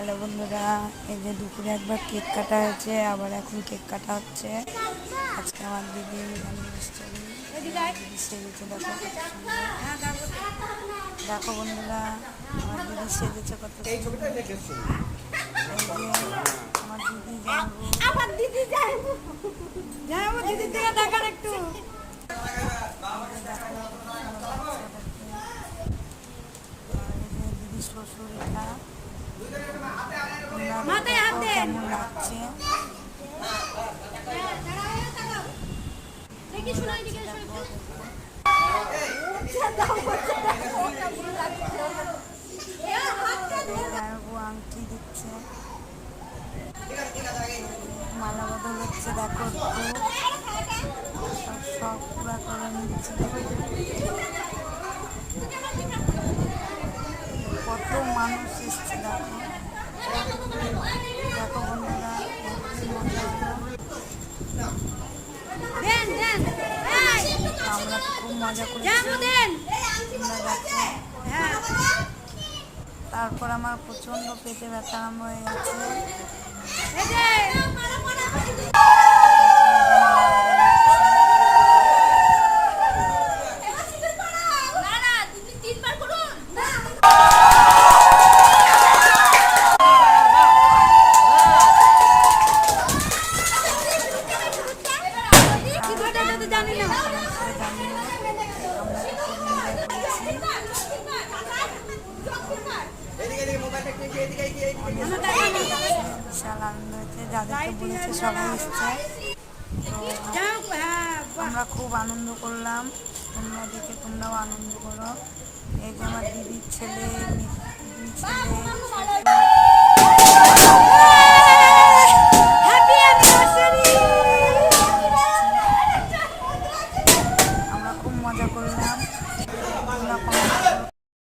Hello বন্ধুরা, এই যে দুপুরে একবার কেক কাটা হয়েছে, আবার এখন কেক কাটা হচ্ছে। আজকে আমার দিদি অ্যানিভার্সারি, দিদি সেজেছে, দেখো কত সুন্দর। দেখো বন্ধুরা, আমার দিদি সেজেছে কত সুন্দর। এই যে আমার দিদি যাবো, আমার দিদি যাইবো যাইবো দিদির দিকে দেখার একটু দিদি শ্বশুর এটা মাথায় হাত দেন। কেমন লাগছে। দেখি শোনা এদিকে আংটি দিচ্ছে, মালা বদল হচ্ছে, দেখো সব পুরা করে নিচ্ছে। কত মানুষ এসছে, দেখো দেখো বন্ধুরা, আমরা তো খুব মজা করেছি। তারপর আমার প্রচন্ড পেটে ব্যথা আরম্ভ হয়ে গেছে। জানি না বিশাল আনন্দ হয়েছে, যাদেরকে বলেছে সবাই এসছে। আমরা খুব আনন্দ করলাম, তোমরা দেখে তোমরাও আনন্দ করো। এই যে আমার দিদির ছেলে, আমরা খুব মজা করলাম।